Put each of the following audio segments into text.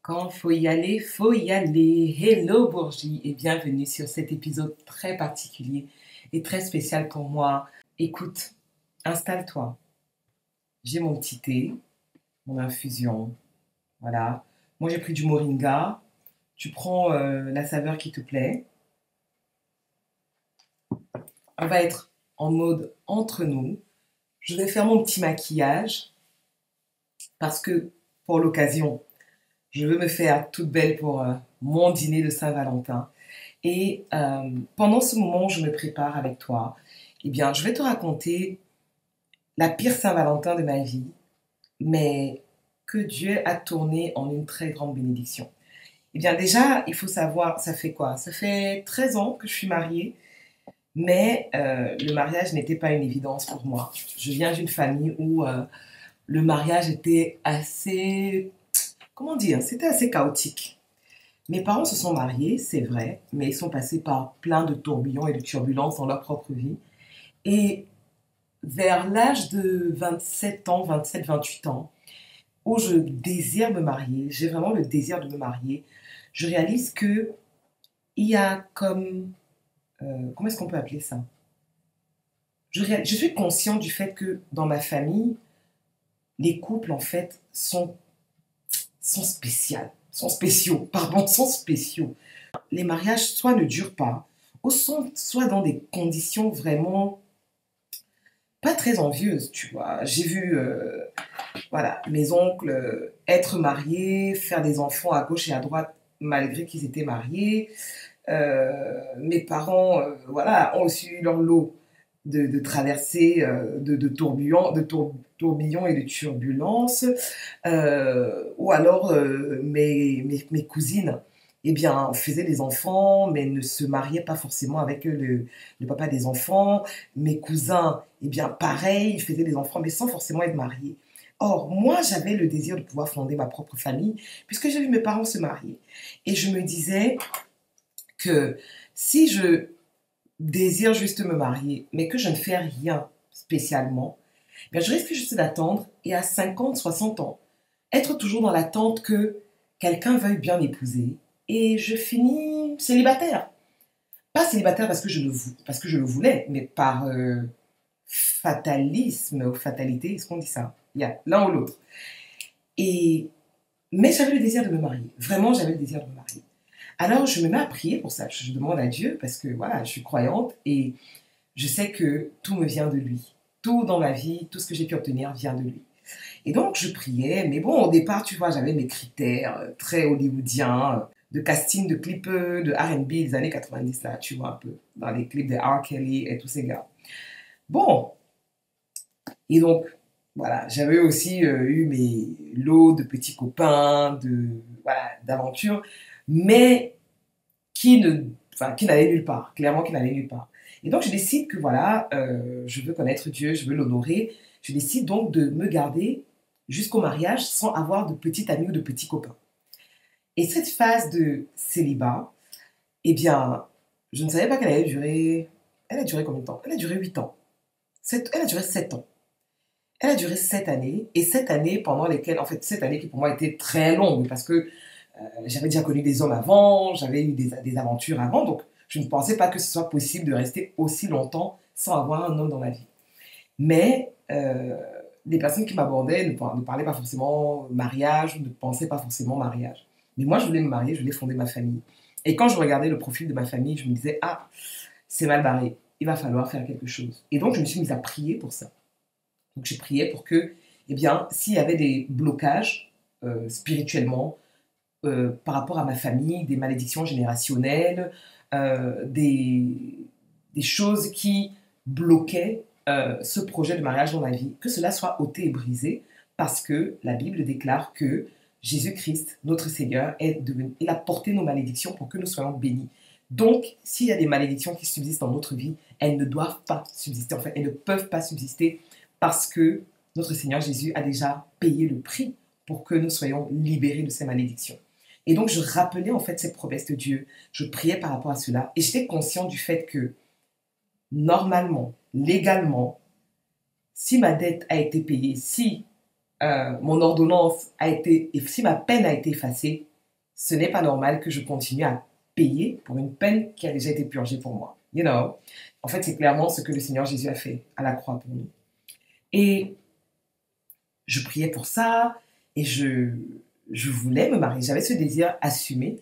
Quand faut y aller, faut y aller. Hello Bourgie et bienvenue sur cet épisode très particulier et très spécial pour moi. Écoute, installe-toi. J'ai mon petit thé, mon infusion, voilà. Moi j'ai pris du moringa. Tu prends la saveur qui te plaît. On va être en mode entre nous. Je vais faire mon petit maquillage parce que pour l'occasion, je veux me faire toute belle pour mon dîner de Saint-Valentin. Et pendant ce moment où je me prépare avec toi, eh bien, je vais te raconter la pire Saint-Valentin de ma vie, mais que Dieu a tourné en une très grande bénédiction. Eh bien, déjà, il faut savoir, ça fait quoi? Ça fait 13 ans que je suis mariée, mais le mariage n'était pas une évidence pour moi. Je viens d'une famille où le mariage était assez, comment dire, c'était assez chaotique. Mes parents se sont mariés, c'est vrai, mais ils sont passés par plein de tourbillons et de turbulences dans leur propre vie. Et vers l'âge de 27 ans, 27, 28 ans, où je désire me marier, j'ai vraiment le désir de me marier, je réalise que il y a comme... comment est-ce qu'on peut appeler ça? Je suis consciente du fait que dans ma famille, les couples, en fait, sont spéciaux, pardon, sont spéciaux. Les mariages soit ne durent pas, ou sont soit dans des conditions vraiment pas très envieuses, tu vois. J'ai vu voilà, mes oncles être mariés, faire des enfants à gauche et à droite malgré qu'ils étaient mariés. Mes parents voilà, ont aussi eu leur lot de traversées de tourbillons et de turbulences. Ou alors mes cousines eh bien, faisaient des enfants, mais ne se mariaient pas forcément avec le papa des enfants. Mes cousins, eh bien, pareil, ils faisaient des enfants, mais sans forcément être mariés. Or, moi, j'avais le désir de pouvoir fonder ma propre famille, puisque j'ai vu mes parents se marier. Et je me disais que si je désire juste me marier, mais que je ne fais rien spécialement, bien, je risque juste d'attendre et à 50, 60 ans, être toujours dans l'attente que quelqu'un veuille bien m'épouser et je finis célibataire. Pas célibataire parce que je le voulais, mais par fatalisme ou fatalité, est-ce qu'on dit ça? Il y a l'un ou l'autre. Et, mais j'avais le désir de me marier. Vraiment, j'avais le désir de me marier. Alors, je me mets à prier pour ça. Je demande à Dieu parce que voilà, je suis croyante et je sais que tout me vient de lui. Tout dans ma vie, tout ce que j'ai pu obtenir vient de lui. Et donc, je priais, mais bon, au départ, tu vois, j'avais mes critères très hollywoodiens, de casting de clips de R&B des années 90, là, tu vois, un peu, dans les clips de R. Kelly et tous ces gars. Bon, et donc, voilà, j'avais aussi eu mes lots de petits copains, voilà, d'aventures, mais qui ne, enfin, qui n'allait nulle part, clairement qui n'allait nulle part. Et donc, je décide que voilà, je veux connaître Dieu, je veux l'honorer. Je décide donc de me garder jusqu'au mariage sans avoir de petits amis ou de petits copains. Et cette phase de célibat, eh bien, je ne savais pas qu'elle allait durer. Elle a duré combien de temps? Elle a duré 8 ans. Elle a duré 7 ans. Elle a duré 7 années. Et 7 années pendant lesquelles, en fait, 7 années qui pour moi étaient très longues parce que j'avais déjà connu des hommes avant, j'avais eu des aventures avant, donc je ne pensais pas que ce soit possible de rester aussi longtemps sans avoir un homme dans ma vie. Mais les personnes qui m'abordaient ne parlaient pas forcément mariage, ne pensaient pas forcément mariage. Mais moi, je voulais me marier, je voulais fonder ma famille. Et quand je regardais le profil de ma famille, je me disais, ah, c'est mal barré, il va falloir faire quelque chose. Et donc, je me suis mise à prier pour ça. Donc, j'ai prié pour que, eh bien, s'il y avait des blocages spirituellement, par rapport à ma famille, des malédictions générationnelles, des choses qui bloquaient ce projet de mariage dans ma vie, que cela soit ôté et brisé, parce que la Bible déclare que Jésus-Christ, notre Seigneur, il a porté nos malédictions pour que nous soyons bénis. Donc, s'il y a des malédictions qui subsistent dans notre vie, elles ne doivent pas subsister, en fait, elles ne peuvent pas subsister parce que notre Seigneur Jésus a déjà payé le prix pour que nous soyons libérés de ces malédictions. Et donc, je rappelais en fait cette promesse de Dieu. Je priais par rapport à cela. Et j'étais consciente du fait que, normalement, légalement, si ma dette a été payée, si mon ordonnance a été, si ma peine a été effacée, ce n'est pas normal que je continue à payer pour une peine qui a déjà été purgée pour moi. You know? En fait, c'est clairement ce que le Seigneur Jésus a fait à la croix pour nous. Et je priais pour ça et je voulais me marier. J'avais ce désir assumé.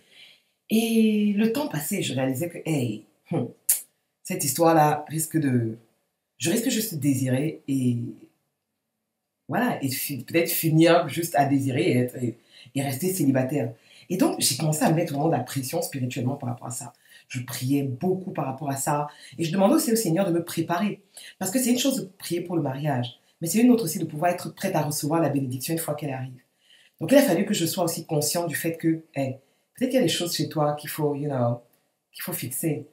Et le temps passé, je réalisais que, hey, cette histoire-là risque de... Je risque juste de désirer et voilà, et peut-être finir juste à désirer et rester célibataire. Et donc, j'ai commencé à me mettre vraiment de la pression spirituellement par rapport à ça. Je priais beaucoup par rapport à ça. Et je demandais aussi au Seigneur de me préparer. Parce que c'est une chose de prier pour le mariage, mais c'est une autre aussi de pouvoir être prête à recevoir la bénédiction une fois qu'elle arrive. Donc, il a fallu que je sois aussi consciente du fait que, hey, peut-être qu'il y a des choses chez toi qu'il faut, qu'il faut fixer.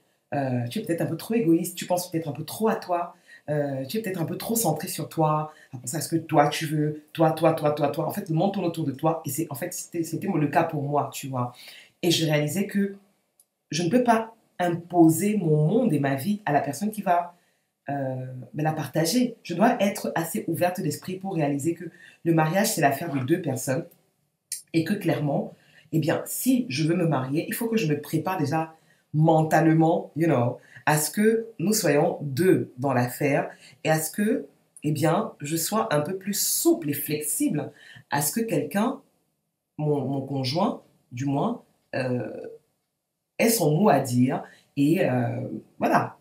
Tu es peut-être un peu trop égoïste, tu penses peut-être un peu trop à toi, tu es peut-être un peu trop centré sur toi, à penser à ce que toi tu veux, toi. En fait, le monde tourne autour de toi et en fait, c'était le cas pour moi, tu vois. Et je réalisais que je ne peux pas imposer mon monde et ma vie à la personne qui va la partager. Je dois être assez ouverte d'esprit pour réaliser que le mariage, c'est l'affaire de deux personnes et que clairement, eh bien, si je veux me marier, il faut que je me prépare déjà mentalement, à ce que nous soyons deux dans l'affaire et à ce que, eh bien, je sois un peu plus souple et flexible à ce que quelqu'un, mon conjoint, du moins, ait son mot à dire et voilà,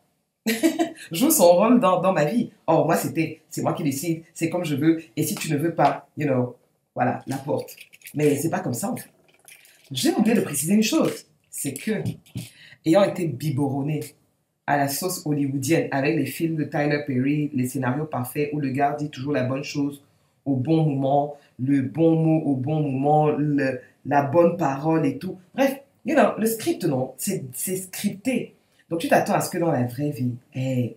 joue son rôle dans ma vie. Or, moi, c'est moi qui décide, c'est comme je veux et si tu ne veux pas, voilà, la porte. Mais c'est pas comme ça, en fait. J'ai oublié de préciser une chose, c'est que, ayant été biberonné à la sauce hollywoodienne avec les films de Tyler Perry, les scénarios parfaits où le gars dit toujours la bonne chose au bon moment, le bon mot au bon moment, la bonne parole et tout. Bref, le script, non, c'est scripté. Donc tu t'attends à ce que dans la vraie vie, hey,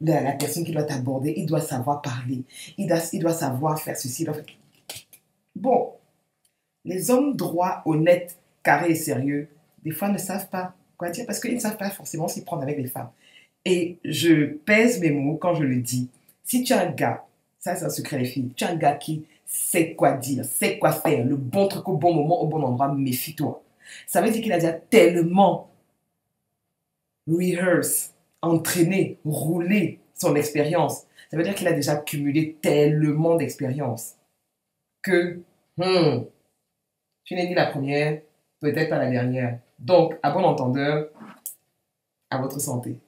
la personne qui doit t'aborder, il doit savoir parler, il doit savoir faire ceci. Bon, les hommes droits, honnêtes, carrés et sérieux, des fois ne savent pas quoi dire parce qu'ils ne savent pas forcément s'y prendre avec les femmes. Et je pèse mes mots quand je le dis. Si tu as un gars, ça c'est un secret les filles, tu as un gars qui sait quoi dire, sait quoi faire, le bon truc au bon moment, au bon endroit, méfie-toi. Ça veut dire qu'il a déjà tellement rehearse, entraîné, roulé son expérience. Ça veut dire qu'il a déjà cumulé tellement d'expérience que tu n'es ni la première, peut-être pas la dernière. Donc, à bon entendeur, à votre santé.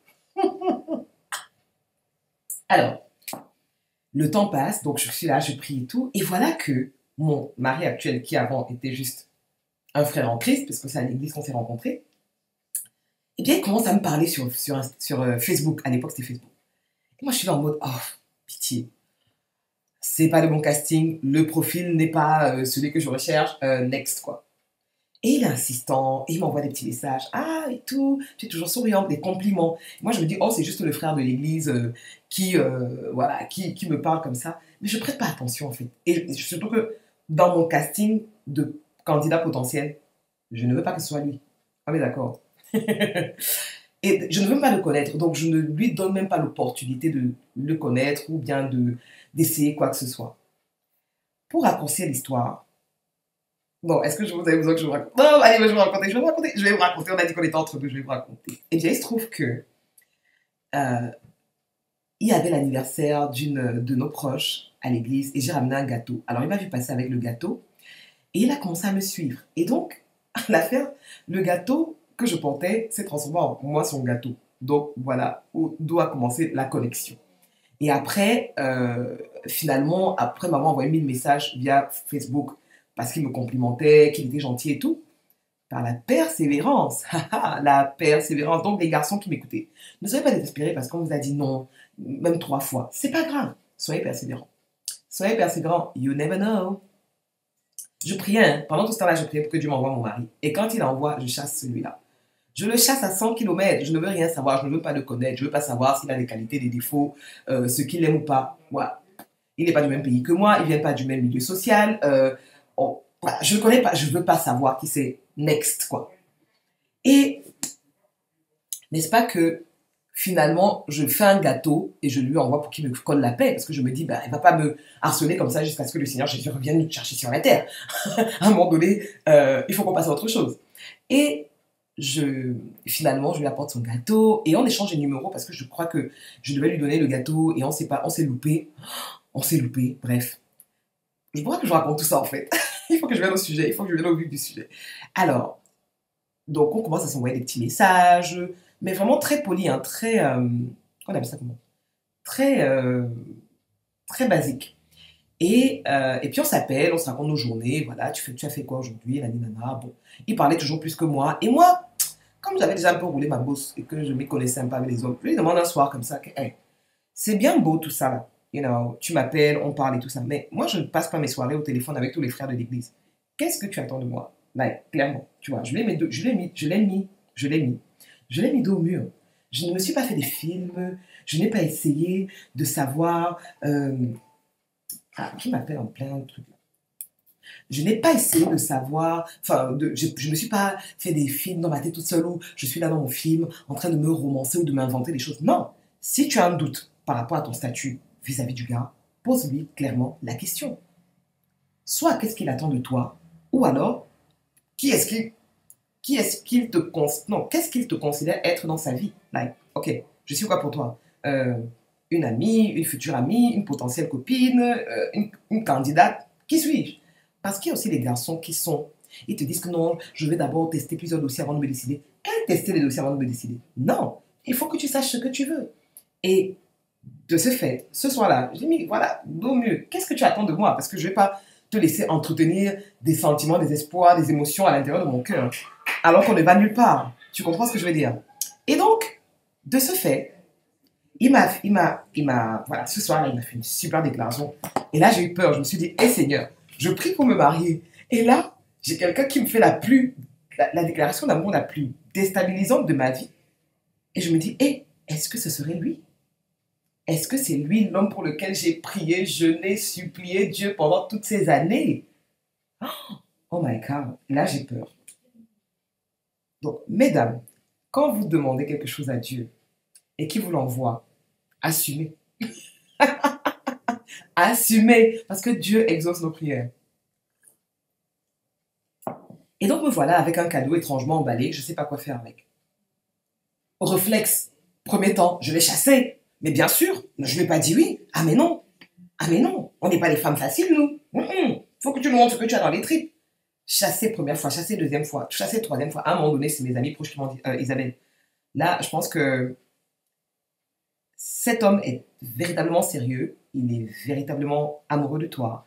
Alors, le temps passe, donc je suis là, je prie et tout. Et voilà que mon mari actuel, qui avant était juste un frère en Christ, parce que c'est à l'église qu'on s'est rencontrés, eh bien, il commence à me parler sur Facebook. À l'époque, c'était Facebook. Et moi, je suis là en mode, oh, pitié. C'est pas le bon casting, le profil n'est pas celui que je recherche, next, quoi. Et il est insistant, et il m'envoie des petits messages, ah, et tout, tu es toujours souriante, des compliments. Moi, je me dis, oh, c'est juste le frère de l'église voilà, qui me parle comme ça. Mais je prête pas attention, en fait. Et surtout que dans mon casting de candidat potentiel, je ne veux pas que ce soit lui. Ah, mais d'accord. Et je ne veux pas le connaître, donc je ne lui donne même pas l'opportunité de le connaître ou bien d'essayer quoi que ce soit. Pour raccourcir l'histoire, bon, est-ce que vous avez besoin que je vous raconte? Non, allez, je vais vous raconter, je vais vous raconter, on a dit qu'on était entre deux, je vais vous raconter. Eh bien, il se trouve que il y avait l'anniversaire d'une de nos proches à l'église et j'ai ramené un gâteau. Alors, il m'a vu passer avec le gâteau et il a commencé à me suivre. Et donc, l'affaire, le gâteau que je portais s'est transformé en moi son gâteau. Donc, voilà où doit commencer la connexion. Et après, finalement, après m'avoir envoyé 1000 messages via Facebook, parce qu'il me complimentait, qu'il était gentil et tout, par la persévérance, la persévérance. Donc, les garçons qui m'écoutaient, ne soyez pas désespérés parce qu'on vous a dit non, même 3 fois. C'est pas grave, soyez persévérants. Soyez persévérants, you never know. Je priais, hein. Pendant tout ce temps-là, je priais pour que Dieu m'envoie mon mari. Et quand il envoie, je chasse celui-là. Je le chasse à 100 km. Je ne veux rien savoir. Je ne veux pas le connaître. Je ne veux pas savoir s'il a des qualités, des défauts, ce qu'il aime ou pas. Voilà. Il n'est pas du même pays que moi. Il ne vient pas du même milieu social. Voilà. Je ne connais pas. Je ne veux pas savoir qui c'est. Next, quoi. Et n'est-ce pas que Finalement, je fais un gâteau et je lui envoie pour qu'il me colle la paix parce que je me dis, bah, elle va pas me harceler comme ça jusqu'à ce que le Seigneur Jésus revienne nous chercher sur la terre. À un moment donné, il faut qu'on passe à autre chose. Et finalement, je lui apporte son gâteau et on échange les numéros parce que je crois que je devais lui donner le gâteau et on s'est pas, on s'est loupé. On s'est loupé, bref. Je crois que je raconte tout ça en fait. Il faut que je vienne au sujet, il faut que je vienne au vif du sujet. Alors, donc on commence à s'envoyer des petits messages, mais vraiment très polis, hein, très... on appelle ça comment? Très, très basique. Et puis on s'appelle, on se raconte nos journées, voilà, tu as fait quoi aujourd'hui, la nana, bon. Il parlait toujours plus que moi. Et moi, comme j'avais déjà un peu roulé ma bosse et que je m'y connaissais un peu avec les hommes, je lui demande un soir comme ça, que, hey, c'est bien beau tout ça là, you know, tu m'appelles, on parle et tout ça, mais moi je ne passe pas mes soirées au téléphone avec tous les frères de l'église. Qu'est-ce que tu attends de moi? Like, clairement, tu vois, je l'ai mis dos au mur. Je ne me suis pas fait des films, je n'ai pas essayé de savoir... qui m'appelle en plein truc. Je n'ai pas essayé de savoir, enfin, je ne me suis pas fait des films dans ma tête toute seule où je suis là dans mon film en train de me romancer ou de m'inventer des choses. Non, si tu as un doute par rapport à ton statut vis-à-vis du gars, pose-lui clairement la question. Soit qu'est-ce qu'il attend de toi, ou alors qui est-ce qu'il non, qu'est-ce qu'il te considère être dans sa vie? Like, ok, je suis quoi pour toi? Une amie, une future amie, une potentielle copine, une candidate, qui suis-je? Parce qu'il y a aussi les garçons qui sont, ils te disent que non, je vais d'abord tester plusieurs dossiers avant de me décider. Quel tester les dossiers avant de me décider? Non, il faut que tu saches ce que tu veux. Et de ce fait, ce soir-là, j'ai mis, voilà, au mieux, qu'est-ce que tu attends de moi? Parce que je ne vais pas te laisser entretenir des sentiments, des espoirs, des émotions à l'intérieur de mon cœur, alors qu'on ne va nulle part. Tu comprends ce que je veux dire? Et donc, de ce fait, voilà, ce soir-là, il m'a fait une super déclaration. Et là, j'ai eu peur. Je me suis dit, hé Seigneur, je prie pour me marier. Et là, j'ai quelqu'un qui me fait la déclaration d'amour la plus déstabilisante de ma vie. Et je me dis, hé, est-ce que ce serait lui? Est-ce que c'est lui l'homme pour lequel j'ai prié, jeûné, supplié Dieu pendant toutes ces années? Oh my God, là j'ai peur. Donc, mesdames, quand vous demandez quelque chose à Dieu et qu'il vous l'envoie, assumez. Assumez, parce que Dieu exauce nos prières. Et donc me voilà avec un cadeau étrangement emballé, je ne sais pas quoi faire avec. Au réflexe, premier temps, je l'ai chassé. Mais bien sûr, je ne lui ai pas dit oui. Ah mais non, ah mais non, on n'est pas des femmes faciles nous. Faut que tu nous montres ce que tu as dans les tripes. Chasser première fois, chasser deuxième fois, chasser troisième fois. À un moment donné, c'est mes amis proches qui m'ont dit, Isabelle, là, je pense que cet homme est véritablement sérieux, il est véritablement amoureux de toi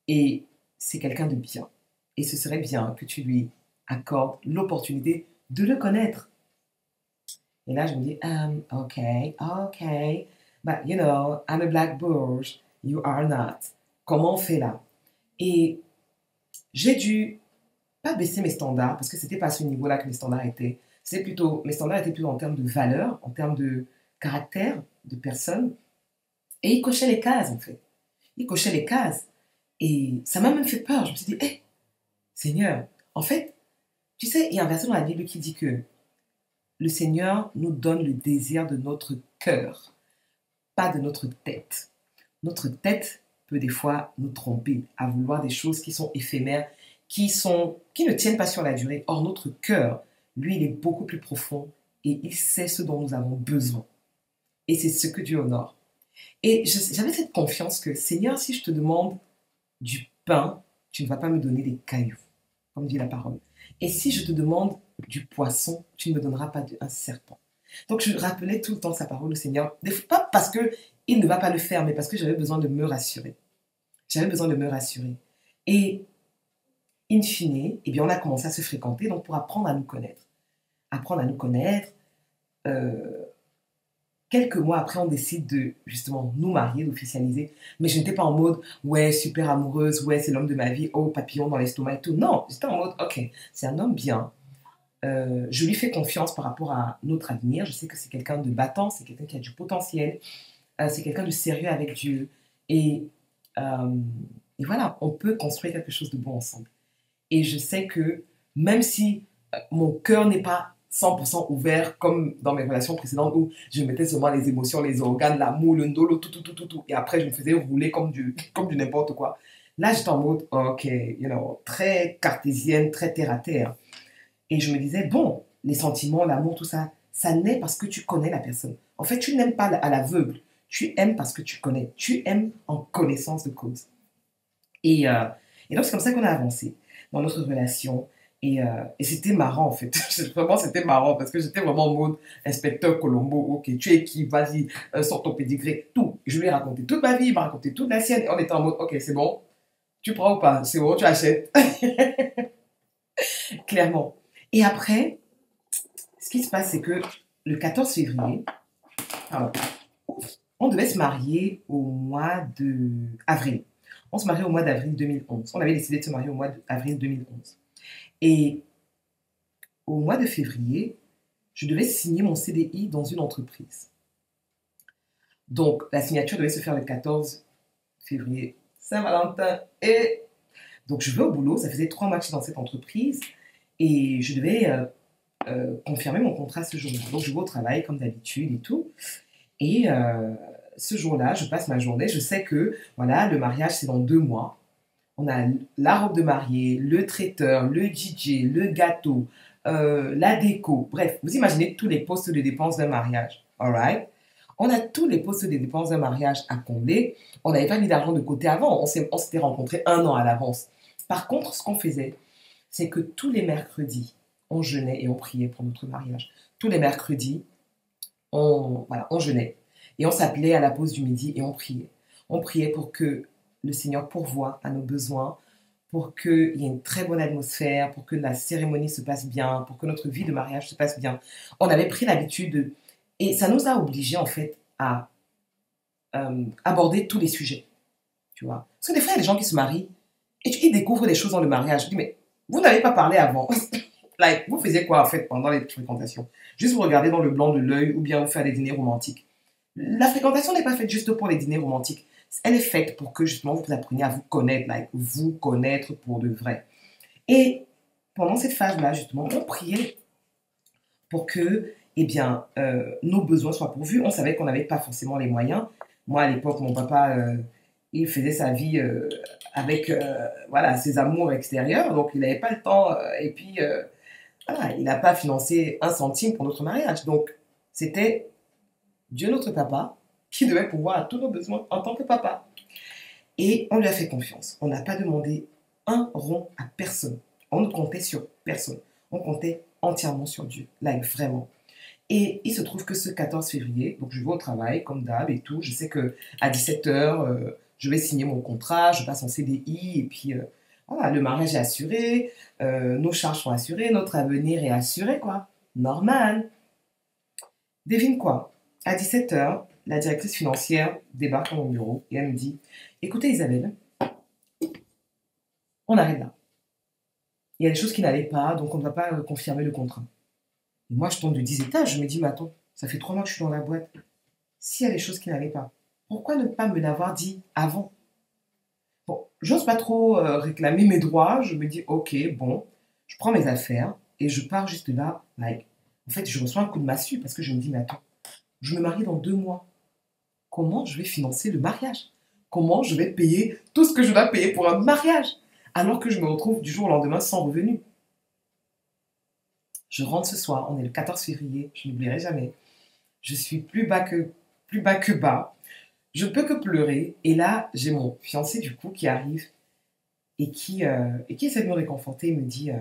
et c'est quelqu'un de bien. Et ce serait bien que tu lui accordes l'opportunité de le connaître. Et là, je me dis, ok, but you know, I'm a black Burj, you are not. Comment on fait là? Et j'ai dû pas baisser mes standards, parce que c'était pas à ce niveau-là que mes standards étaient. Mes standards étaient plutôt en termes de valeur, en termes de caractère, de personne. Et il cochait les cases, en fait. Il cochait les cases. Et ça m'a même fait peur. Je me suis dit, hé, Seigneur, en fait, tu sais, il y a un verset dans la Bible qui dit que le Seigneur nous donne le désir de notre cœur, pas de notre tête. Notre tête peut des fois nous tromper à vouloir des choses qui sont éphémères, qui ne tiennent pas sur la durée. Or, notre cœur, lui, il est beaucoup plus profond et il sait ce dont nous avons besoin. Et c'est ce que Dieu honore. Et j'avais cette confiance que, Seigneur, si je te demande du pain, tu ne vas pas me donner des cailloux, comme dit la parole. Et si je te demande du poisson, tu ne me donneras pas un serpent. Donc je rappelais tout le temps sa parole au Seigneur, pas parce qu'il ne va pas le faire, mais parce que j'avais besoin de me rassurer. J'avais besoin de me rassurer. Et in fine, eh bien, on a commencé à se fréquenter donc pour apprendre à nous connaître. Apprendre à nous connaître. Quelques mois après, on décide de justement nous marier, d'officialiser. Mais je n'étais pas en mode, ouais, super amoureuse, ouais, c'est l'homme de ma vie, oh, papillon dans l'estomac et tout. Non, j'étais en mode, ok, c'est un homme bien. Je lui fais confiance par rapport à notre avenir. Je sais que c'est quelqu'un de battant, c'est quelqu'un qui a du potentiel, c'est quelqu'un de sérieux avec Dieu. Euh, et voilà, on peut construire quelque chose de bon ensemble. Et je sais que même si mon cœur n'est pas 100% ouvert comme dans mes relations précédentes où je mettais seulement les émotions, les organes, l'amour, le ndolo, tout, tout, tout, tout, tout. Et après, je me faisais rouler comme du n'importe quoi. Là, j'étais en mode, ok, très cartésienne, très terre à terre. Et je me disais, bon, les sentiments, l'amour, tout ça, ça naît parce que tu connais la personne. En fait, tu n'aimes pas à l'aveugle. Tu aimes parce que tu connais. Tu aimes en connaissance de cause. Et, euh, et donc, c'est comme ça qu'on a avancé dans notre relation. Et c'était marrant, en fait. Vraiment, c'était marrant parce que j'étais vraiment en mode inspecteur Colombo. Ok, tu es qui? Vas-y, sors ton pédigré, tout. Je lui ai raconté toute ma vie, il m'a raconté toute la sienne. Et on était en mode, ok, c'est bon, tu prends ou pas? C'est bon, tu achètes. Clairement. Et après, ce qui se passe, c'est que le 14 février, pardon, on devait se marier au mois d'avril. On se mariait au mois d'avril 2011. On avait décidé de se marier au mois d'avril 2011. Et au mois de février, je devais signer mon CDI dans une entreprise. Donc, la signature devait se faire le 14 février, Saint-Valentin. Et donc, je vais au boulot. Ça faisait 3 mois que j'étais dans cette entreprise. Et je devais confirmer mon contrat ce jour-là. Donc, je vais au travail, comme d'habitude et tout. Et ce jour-là, je passe ma journée. Je sais que, voilà, le mariage, c'est dans 2 mois. On a la robe de mariée, le traiteur, le DJ, le gâteau, la déco. Bref, vous imaginez tous les postes de dépenses d'un mariage. All right? On a tous les postes de dépenses d'un mariage à combler. On n'avait pas mis d'argent de côté avant. On s'était rencontrés 1 an à l'avance. Par contre, ce qu'on faisait, c'est que tous les mercredis, on jeûnait et on priait pour notre mariage. Tous les mercredis, on jeûnait. Et on s'appelait à la pause du midi et on priait. On priait pour que le Seigneur pourvoie à nos besoins, pour qu'il y ait une très bonne atmosphère, pour que la cérémonie se passe bien, pour que notre vie de mariage se passe bien. On avait pris l'habitude et ça nous a obligés en fait à aborder tous les sujets, tu vois. Parce que des fois, il y a des gens qui se marient et ils découvrent des choses dans le mariage. Je dis, mais vous n'avez pas parlé avant. Like, vous faisiez quoi en fait pendant les fréquentations? Juste vous regarder dans le blanc de l'œil ou bien vous faire des dîners romantiques. La fréquentation n'est pas faite juste pour les dîners romantiques. Elle est faite pour que justement vous appreniez à vous connaître, like, vous connaître pour de vrai. Et pendant cette phase-là, justement, on priait pour que eh bien, nos besoins soient pourvus. On savait qu'on n'avait pas forcément les moyens. Moi, à l'époque, mon papa, il faisait sa vie avec voilà, ses amours extérieurs, donc il n'avait pas le temps. Et puis, voilà, il n'a pas financé un centime pour notre mariage. Donc, c'était Dieu notre papa qui devait pourvoir à tous nos besoins en tant que papa. Et on lui a fait confiance. On n'a pas demandé un rond à personne. On ne comptait sur personne. On comptait entièrement sur Dieu. Là, vraiment. Et il se trouve que ce 14 février, donc je vais au travail, comme d'hab et tout. Je sais qu'à 17h, je vais signer mon contrat, je passe en CDI, et puis voilà, le mariage est assuré, nos charges sont assurées, notre avenir est assuré, quoi. Normal. Devine quoi? À 17h, la directrice financière débarque dans mon bureau et elle me dit, écoutez Isabelle, on arrête là. Il y a des choses qui n'allaient pas, donc on ne va pas confirmer le contrat. Et moi, je tombe de 10 étages, je me dis, mais attends, ça fait 3 mois que je suis dans la boîte. S'il y a des choses qui n'allaient pas, pourquoi ne pas me l'avoir dit avant? Bon, j'ose pas trop réclamer mes droits, je me dis, ok, bon, je prends mes affaires et je pars juste là, like, en fait, je reçois un coup de massue parce que je me dis, mais attends, je me marie dans 2 mois. Comment je vais financer le mariage? Comment je vais payer tout ce que je dois payer pour un mariage? Alors que je me retrouve du jour au lendemain sans revenu. Je rentre ce soir, on est le 14 février, je n'oublierai jamais. Je suis plus bas que bas. Je ne peux que pleurer. Et là, j'ai mon fiancé du coup qui arrive et qui essaie de me réconforter et me dit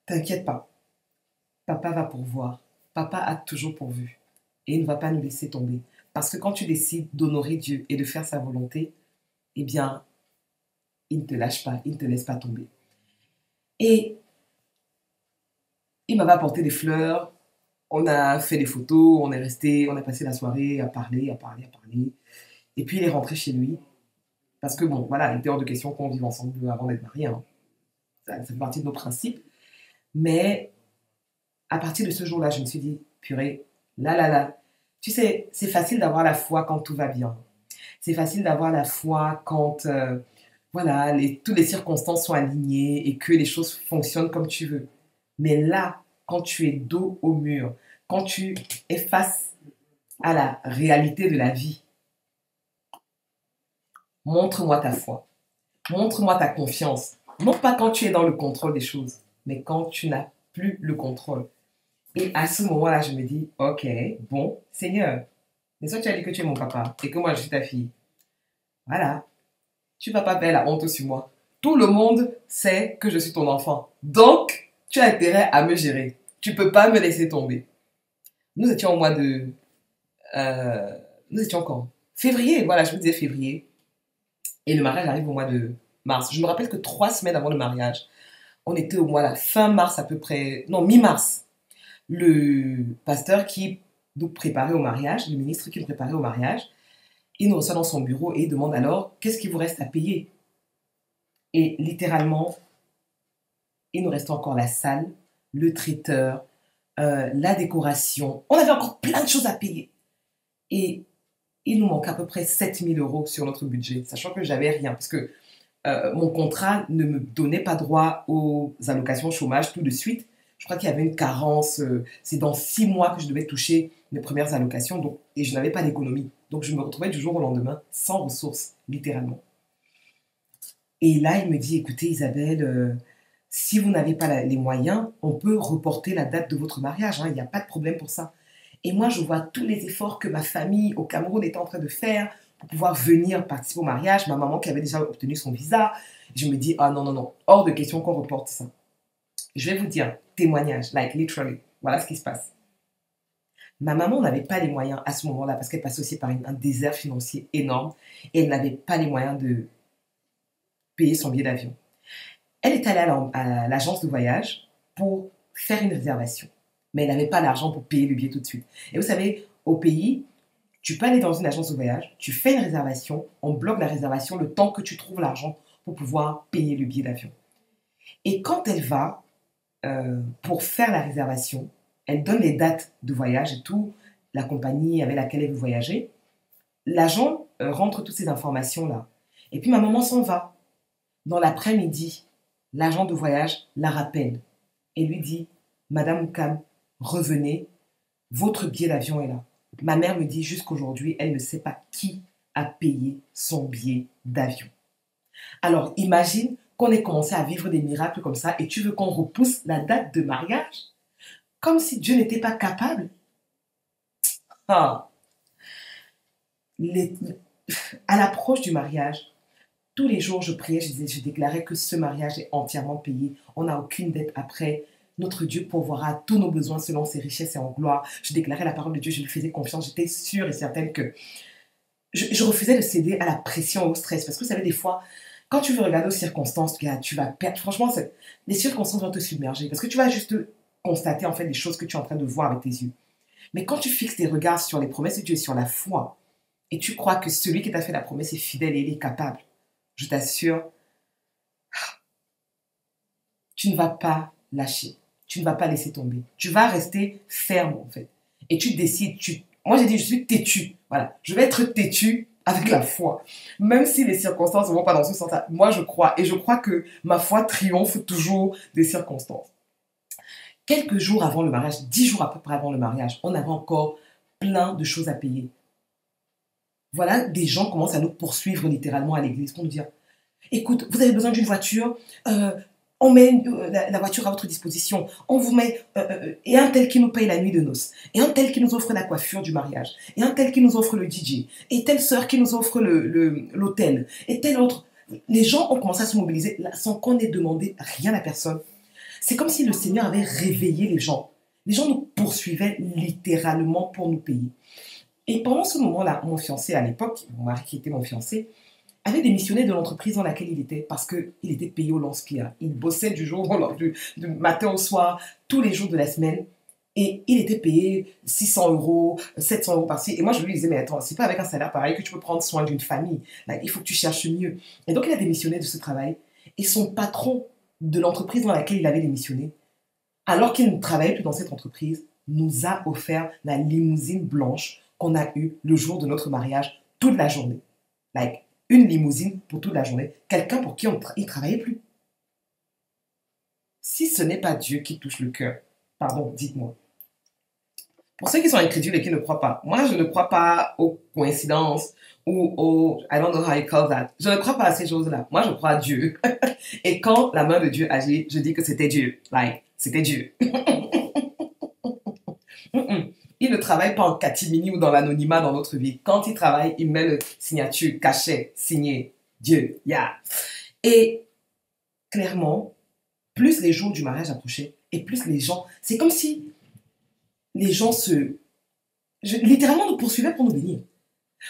t'inquiète pas, papa va pourvoir. Papa a toujours pourvu. Et il ne va pas nous laisser tomber. Parce que quand tu décides d'honorer Dieu et de faire sa volonté, eh bien, il ne te lâche pas, il ne te laisse pas tomber. Et il m'avait apporté des fleurs, on a fait des photos, on a passé la soirée à parler, à parler, à parler. Et puis il est rentré chez lui. Parce que bon, voilà, il était hors de question qu'on vive ensemble avant d'être mariés. Hein. Ça fait partie de nos principes. Mais à partir de ce jour-là, je me suis dit, purée, là. Tu sais, c'est facile d'avoir la foi quand tout va bien. C'est facile d'avoir la foi quand, voilà, toutes les circonstances sont alignées et que les choses fonctionnent comme tu veux. Mais là, quand tu es dos au mur, quand tu es face à la réalité de la vie, montre-moi ta foi. Montre-moi ta confiance. Non pas quand tu es dans le contrôle des choses, mais quand tu n'as plus le contrôle. Et à ce moment-là, je me dis, ok, bon, Seigneur, mais toi tu as dit que tu es mon papa et que moi je suis ta fille. Voilà, tu vas pas faire la honte sur moi. Tout le monde sait que je suis ton enfant. Donc, tu as intérêt à me gérer. Tu peux pas me laisser tomber. Nous étions au mois de... nous étions quand? Février, voilà, je me disais février. Et le mariage arrive au mois de mars. Je me rappelle que 3 semaines avant le mariage, on était au mois, la fin mars à peu près, non, mi-mars. Le pasteur qui nous préparait au mariage, le ministre qui nous préparait au mariage, il nous reçoit dans son bureau et il demande alors, qu'est-ce qui vous reste à payer? Et littéralement, il nous restait encore la salle, le traiteur, la décoration. On avait encore plein de choses à payer. Et il nous manque à peu près 7 000 € sur notre budget, sachant que j'avais rien, parce que mon contrat ne me donnait pas droit aux allocations chômage tout de suite. Je crois qu'il y avait une carence. C'est dans 6 mois que je devais toucher mes premières allocations, donc, et je n'avais pas d'économie. Donc je me retrouvais du jour au lendemain sans ressources, littéralement. Et là, il me dit, écoutez Isabelle, si vous n'avez pas les moyens, on peut reporter la date de votre mariage, hein, il n'y a pas de problème pour ça. Et moi, je vois tous les efforts que ma famille au Cameroun était en train de faire pour pouvoir venir participer au mariage. Ma maman qui avait déjà obtenu son visa. Je me dis, ah non, non, non, hors de question qu'on reporte ça. Je vais vous dire, témoignage, like literally, voilà ce qui se passe. Ma maman n'avait pas les moyens à ce moment-là parce qu'elle passait aussi par un désert financier énorme et elle n'avait pas les moyens de payer son billet d'avion. Elle est allée à l'agence de voyage pour faire une réservation. Mais elle n'avait pas l'argent pour payer le billet tout de suite. Et vous savez, au pays, tu peux aller dans une agence de voyage, tu fais une réservation, on bloque la réservation le temps que tu trouves l'argent pour pouvoir payer le billet d'avion. Et quand elle va pour faire la réservation, elle donne les dates de voyage et tout, la compagnie avec laquelle elle veut voyager. L'agent rentre toutes ces informations-là. Et puis ma maman s'en va. Dans l'après-midi, l'agent de voyage la rappelle et lui dit, Madame Oukam, revenez, votre billet d'avion est là. Ma mère me dit jusqu'aujourd'hui, elle ne sait pas qui a payé son billet d'avion. Alors, imagine qu'on ait commencé à vivre des miracles comme ça et tu veux qu'on repousse la date de mariage comme si Dieu n'était pas capable. Ah. À l'approche du mariage, tous les jours je priais, je déclarais que ce mariage est entièrement payé. On n'a aucune dette après. Notre Dieu pourvoira tous nos besoins selon ses richesses et en gloire. Je déclarais la parole de Dieu, je lui faisais confiance. J'étais sûre et certaine que je refusais de céder à la pression et au stress. Parce que vous savez, des fois, quand tu veux regarder aux circonstances, tu vas perdre. Franchement, les circonstances vont te submerger. Parce que tu vas juste constater en fait les choses que tu es en train de voir avec tes yeux. Mais quand tu fixes tes regards sur les promesses de Dieu et sur la foi, et tu crois que celui qui t'a fait la promesse est fidèle et il est capable, je t'assure, tu ne vas pas lâcher. Tu ne vas pas laisser tomber. Tu vas rester ferme, en fait. Et tu décides. Moi, j'ai dit, je suis têtu. Voilà. Je vais être têtu avec la foi. Même si les circonstances ne vont pas dans ce sens-là. Moi, je crois. Et je crois que ma foi triomphe toujours des circonstances. Quelques jours avant le mariage, 10 jours à peu près avant le mariage, on avait encore plein de choses à payer. Voilà, des gens commencent à nous poursuivre littéralement à l'église pour nous dire, écoute, vous avez besoin d'une voiture, on met la voiture à votre disposition, on vous met, et un tel qui nous paye la nuit de noces, et un tel qui nous offre la coiffure du mariage, et un tel qui nous offre le DJ, et telle sœur qui nous offre l'hôtel, et tel autre. Les gens ont commencé à se mobiliser sans qu'on ait demandé rien à personne. C'est comme si le Seigneur avait réveillé les gens. Les gens nous poursuivaient littéralement pour nous payer. Et pendant ce moment-là, mon fiancé à l'époque, mon mari qui était mon fiancé, avait démissionné de l'entreprise dans laquelle il était parce qu'il était payé au lance-pierre. Il bossait du matin au soir, tous les jours de la semaine. Et il était payé 600 €, 700 € par-ci. Et moi, je lui disais, mais attends, c'est pas avec un salaire pareil que tu peux prendre soin d'une famille. Là, il faut que tu cherches mieux. Et donc, il a démissionné de ce travail. Et son patron de l'entreprise dans laquelle il avait démissionné, alors qu'il ne travaillait plus dans cette entreprise, nous a offert la limousine blanche qu'on a eue le jour de notre mariage, toute la journée. Like, une limousine pour toute la journée. Quelqu'un pour qui il ne travaillait plus. Si ce n'est pas Dieu qui touche le cœur, Pardon, dites-moi. Pour ceux qui sont incrédules et qui ne croient pas, moi, je ne crois pas aux coïncidences ou aux... I don't know how you call that. Je ne crois pas à ces choses-là. Moi, je crois à Dieu. Et quand la main de Dieu agit, je dis que c'était Dieu. Like, c'était Dieu. Il ne travaille pas en catimini ou dans l'anonymat dans notre vie. Quand il travaille, il met le signature, cachet, signé, Dieu, yeah. Et clairement, plus les jours du mariage approchaient, et plus les gens... C'est comme si les gens littéralement nous poursuivaient pour nous bénir.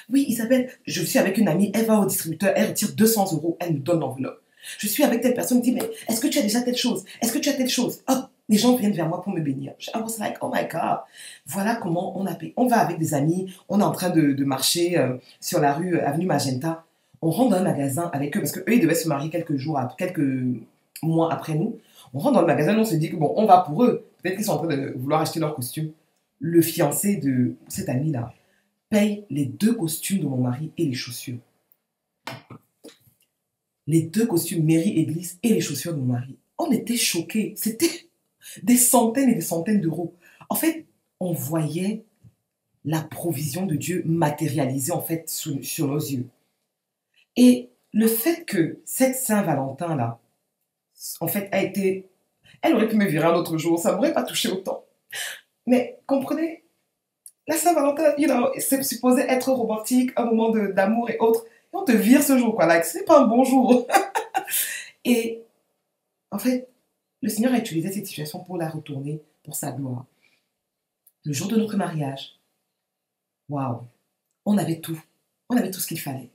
Oui, Isabelle, je suis avec une amie, elle va au distributeur, elle retire 200 €, elle nous donne l'enveloppe. Je suis avec telle personne, elle dit, mais est-ce que tu as déjà telle chose? Est-ce que tu as telle chose? Hop, les gens viennent vers moi pour me bénir. I was like, oh my God. Voilà comment on a payé. On va avec des amis, on est en train de marcher sur la rue Avenue Magenta. On rentre dans un magasin avec eux, parce qu'eux, ils devaient se marier quelques mois après nous. On rentre dans le magasin, on se dit que bon, on va pour eux. Peut-être qu'ils sont en train de vouloir acheter leur costume. Le fiancé de cette amie-là paye les 2 costumes de mon mari et les chaussures. Les 2 costumes mairie-église et les chaussures de mon mari. On était choqués. C'était des centaines et des centaines d'euros. En fait, on voyait la provision de Dieu matérialisée en fait sur nos yeux. Et le fait que cette Saint-Valentin-là, en fait, a été... Elle aurait pu me virer un autre jour, ça ne m'aurait pas touché autant. Mais comprenez, la Saint-Valentin, c'est supposé être romantique, un moment d'amour et autres. Et on te vire ce jour, quoi. Like, ce n'est pas un bon jour. Et en fait, le Seigneur a utilisé cette situation pour la retourner pour sa gloire. Le jour de notre mariage, waouh, on avait tout. On avait tout ce qu'il fallait.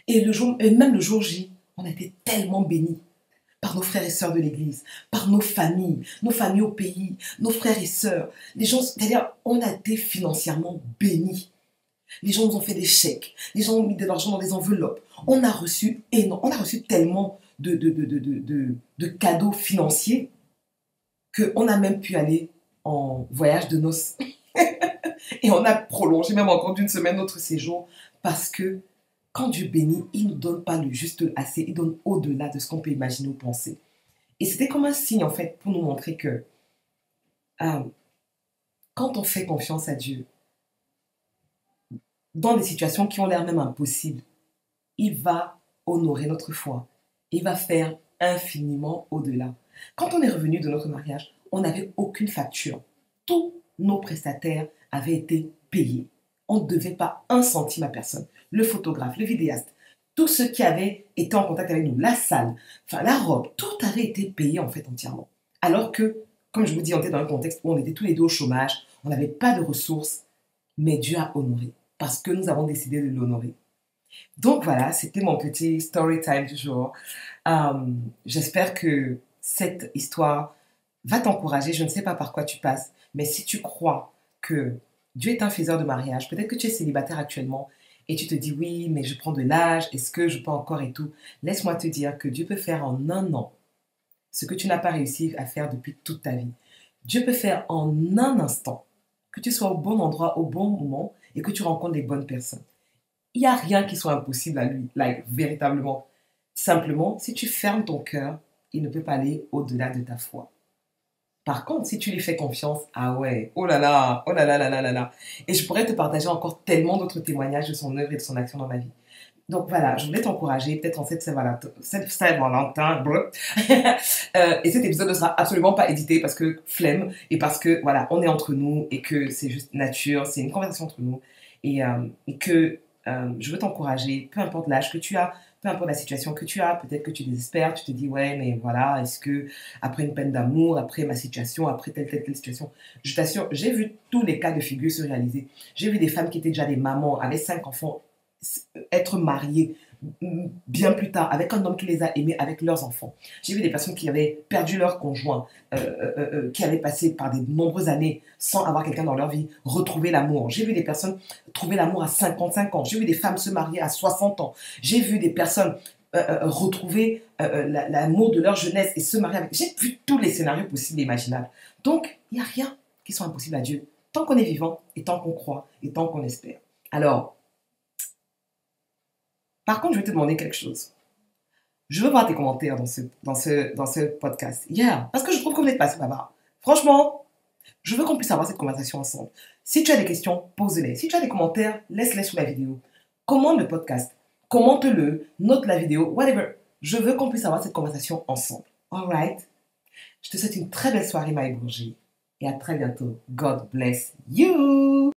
Et même le jour J, on a été tellement bénis par nos frères et sœurs de l'église, par nos familles au pays, nos frères et sœurs. Les gens, c'est-à-dire, on a été financièrement bénis. Les gens nous ont fait des chèques, les gens ont mis de l'argent dans des enveloppes. On a reçu tellement de cadeaux financiers qu'on a même pu aller en voyage de noces. Et on a prolongé même encore d'une semaine notre séjour parce que quand Dieu bénit, il ne nous donne pas le juste assez, il donne au-delà de ce qu'on peut imaginer ou penser. Et c'était comme un signe, en fait, pour nous montrer que quand on fait confiance à Dieu, dans des situations qui ont l'air même impossibles, il va honorer notre foi. Il va faire infiniment au-delà. Quand on est revenu de notre mariage, on n'avait aucune facture. Tous nos prestataires avaient été payés. On ne devait pas un centime à personne. Le photographe, le vidéaste, tous ceux qui avaient été en contact avec nous, la salle, enfin la robe, tout avait été payé en fait entièrement. Alors que, comme je vous dis, on était dans un contexte où on était tous les deux au chômage, on n'avait pas de ressources, mais Dieu a honoré parce que nous avons décidé de l'honorer. Donc voilà, c'était mon petit story time du jour. J'espère que cette histoire va t'encourager. Je ne sais pas par quoi tu passes, mais si tu crois que Dieu est un faiseur de mariage, peut-être que tu es célibataire actuellement et tu te dis oui, mais je prends de l'âge, est-ce que je peux encore et tout? Laisse-moi te dire que Dieu peut faire en un an ce que tu n'as pas réussi à faire depuis toute ta vie. Dieu peut faire en un instant que tu sois au bon endroit, au bon moment et que tu rencontres les bonnes personnes. Il n'y a rien qui soit impossible à lui, like, véritablement. Simplement, si tu fermes ton cœur, il ne peut pas aller au-delà de ta foi. Par contre, si tu lui fais confiance, ah ouais, oh là là, oh là là là là là là. Et je pourrais te partager encore tellement d'autres témoignages de son œuvre et de son action dans ma vie. Donc voilà, je voulais t'encourager, peut-être en cette Saint-Valentin, et cet épisode ne sera absolument pas édité parce que flemme, et parce que voilà, on est entre nous, et que c'est juste nature, c'est une conversation entre nous, et que je veux t'encourager, peu importe l'âge que tu as, peu importe la situation que tu as, peut-être que tu désespères, tu te dis ouais mais voilà, est-ce que après une peine d'amour, après ma situation, après telle situation, je t'assure, j'ai vu tous les cas de figure se réaliser. J'ai vu des femmes qui étaient déjà des mamans, avec 5 enfants, être mariées bien plus tard avec un homme qui les a aimés avec leurs enfants. J'ai vu des personnes qui avaient perdu leur conjoint, qui avaient passé par de nombreuses années sans avoir quelqu'un dans leur vie, retrouver l'amour. J'ai vu des personnes trouver l'amour à 55 ans. J'ai vu des femmes se marier à 60 ans. J'ai vu des personnes retrouver l'amour de leur jeunesse et se marier avec... J'ai vu tous les scénarios possibles et imaginables. Donc, il n'y a rien qui soit impossible à Dieu, tant qu'on est vivant et tant qu'on croit et tant qu'on espère. Alors, par contre, je vais te demander quelque chose. Je veux voir tes commentaires dans ce podcast. Yeah, parce que je trouve que vous n'êtes pas bavard. Franchement, Je veux qu'on puisse avoir cette conversation ensemble. Si tu as des questions, pose-les. Si tu as des commentaires, laisse-les sous la vidéo. Commente le podcast, commente-le, note la vidéo, whatever. Je veux qu'on puisse avoir cette conversation ensemble. Alright? Je te souhaite une très belle soirée, Maï Bourgie. Et à très bientôt. God bless you!